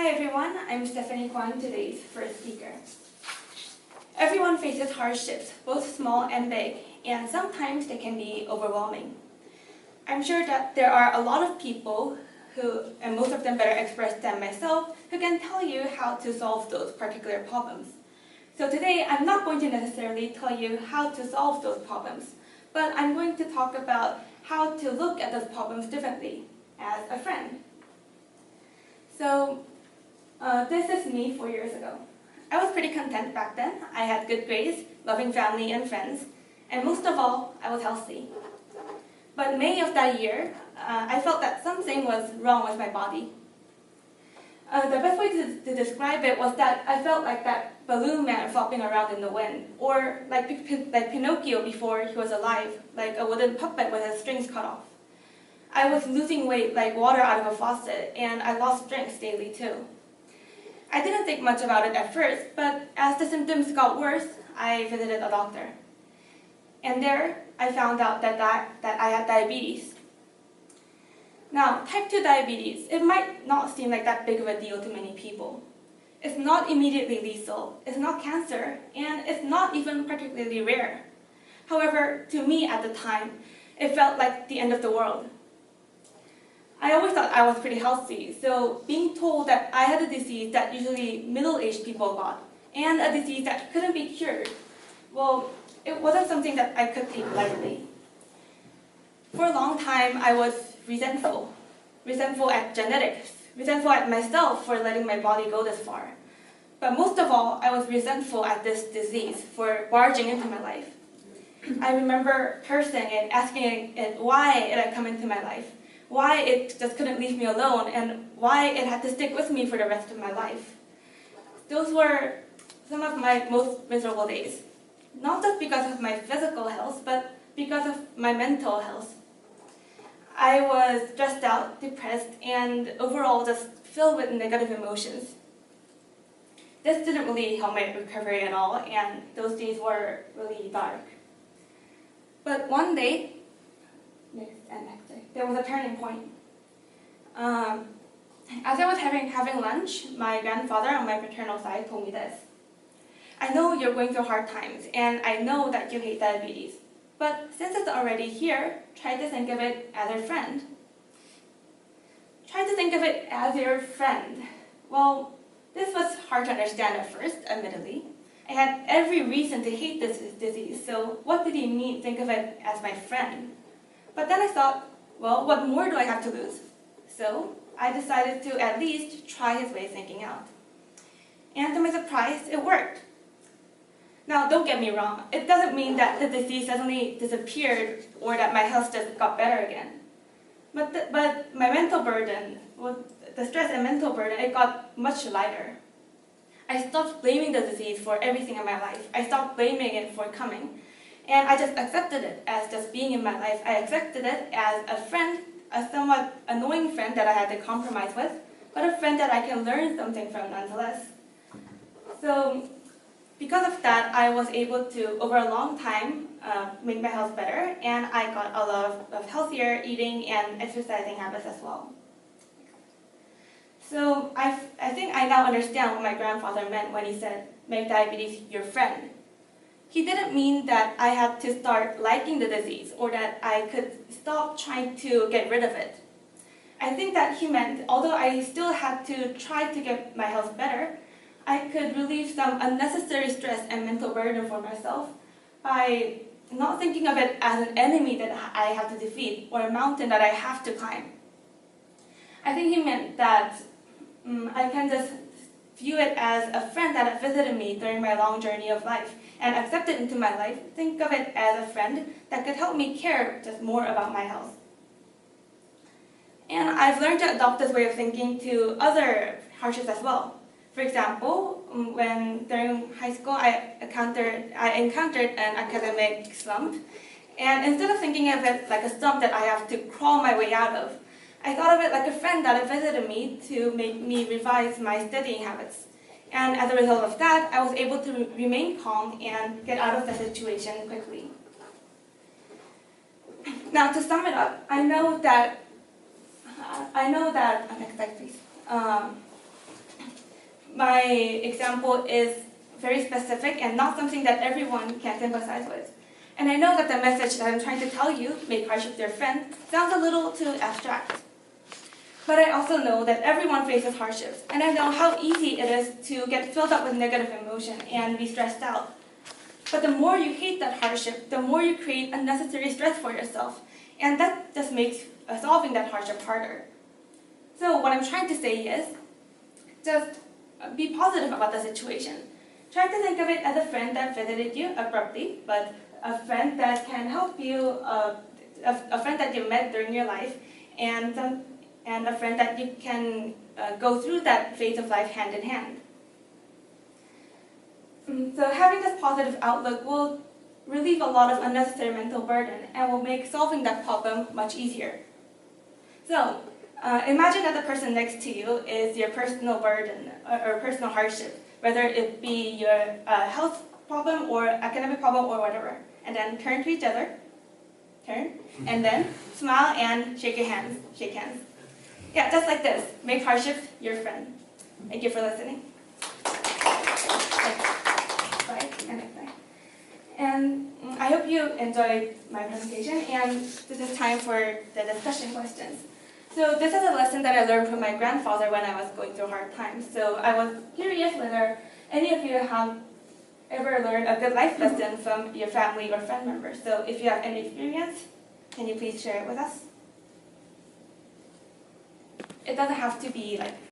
Hi everyone, I'm Stephanie Kwan, today's first speaker. Everyone faces hardships, both small and big, and sometimes they can be overwhelming. I'm sure that there are a lot of people who, and most of them better expressed than myself, who can tell you how to solve those particular problems. So today, I'm not going to necessarily tell you how to solve those problems, but I'm going to talk about how to look at those problems differently as a friend. So, this is me 4 years ago. I was pretty content back then. I had good grades, loving family and friends, and most of all, I was healthy. But May of that year, I felt that something was wrong with my body. The best way to describe it was that I felt like that balloon man flopping around in the wind, or like Pinocchio before he was alive, like a wooden puppet with his strings cut off. I was losing weight like water out of a faucet, and I lost strength daily too. I didn't think much about it at first, but as the symptoms got worse, I visited a doctor. And there, I found out that I had diabetes. Now, type 2 diabetes, it might not seem like that big of a deal to many people. It's not immediately lethal, it's not cancer, and it's not even particularly rare. However, to me at the time, it felt like the end of the world. I always thought I was pretty healthy, so being told that I had a disease that usually middle-aged people got, and a disease that couldn't be cured, well, it wasn't something that I could take lightly. For a long time, I was resentful at genetics, resentful at myself for letting my body go this far. But most of all, I was resentful at this disease for barging into my life. I remember cursing and asking it why it had come into my life, why it just couldn't leave me alone, and why it had to stick with me for the rest of my life. Those were some of my most miserable days. Not just because of my physical health, but because of my mental health. I was stressed out, depressed, and overall just filled with negative emotions. This didn't really help my recovery at all, and those days were really dark. But one day, there was a turning point. As I was having lunch, my grandfather on my paternal side told me this. I know you're going through hard times, and I know that you hate diabetes. But since it's already here, try to think of it as a friend. Try to think of it as your friend. Well, this was hard to understand at first, admittedly. I had every reason to hate this disease, so what did he mean, think of it as my friend? But then I thought, well, what more do I have to lose? So I decided to at least try his way of thinking out. And to my surprise, it worked. Now, don't get me wrong, it doesn't mean that the disease suddenly disappeared or that my health just got better again. But my mental burden, well, the stress and mental burden, it got much lighter. I stopped blaming the disease for everything in my life. I stopped blaming it for coming. And I just accepted it as just being in my life. I accepted it as a friend, a somewhat annoying friend that I had to compromise with, but a friend that I can learn something from nonetheless. So, because of that, I was able to, over a long time, make my health better, and I got a lot of healthier eating and exercising habits as well. So I think I now understand what my grandfather meant when he said, make diabetes your friend. He didn't mean that I had to start liking the disease or that I could stop trying to get rid of it. I think that he meant, although I still had to try to get my health better, I could relieve some unnecessary stress and mental burden for myself by not thinking of it as an enemy that I have to defeat or a mountain that I have to climb. I think he meant that I can just view it as a friend that had visited me during my long journey of life and accept it into my life, think of it as a friend that could help me care just more about my health. And I've learned to adopt this way of thinking to other hardships as well. For example, when during high school I encountered an academic slump, and instead of thinking of it like a slump that I have to crawl my way out of, I thought of it like a friend that had visited me to make me revise my studying habits. And as a result of that, I was able to remain calm and get out of the situation quickly. Now, to sum it up, I know that next slide, please. my example is very specific and not something that everyone can sympathize with. And I know that the message that I'm trying to tell you, make hardship your friend, sounds a little too abstract. But I also know that everyone faces hardships, and I know how easy it is to get filled up with negative emotion and be stressed out. But the more you hate that hardship, the more you create unnecessary stress for yourself, and that just makes solving that hardship harder. So what I'm trying to say is, just be positive about the situation. Try to think of it as a friend that visited you abruptly, but a friend that can help you, a friend that you met during your life, and a friend that you can go through that phase of life hand in hand. So having this positive outlook will relieve a lot of unnecessary mental burden and will make solving that problem much easier. So imagine that the person next to you is your personal burden or personal hardship, whether it be your health problem or academic problem or whatever. And then turn to each other, and then smile and shake your hands, shake hands. Yeah, just like this. Make hardship your friend. Thank you for listening. Bye. And I hope you enjoyed my presentation, and this is time for the discussion questions. So this is a lesson that I learned from my grandfather when I was going through hard times. So I was curious whether any of you have ever learned a good life lesson from your family or friend members. So if you have any experience, can you please share it with us? It doesn't have to be like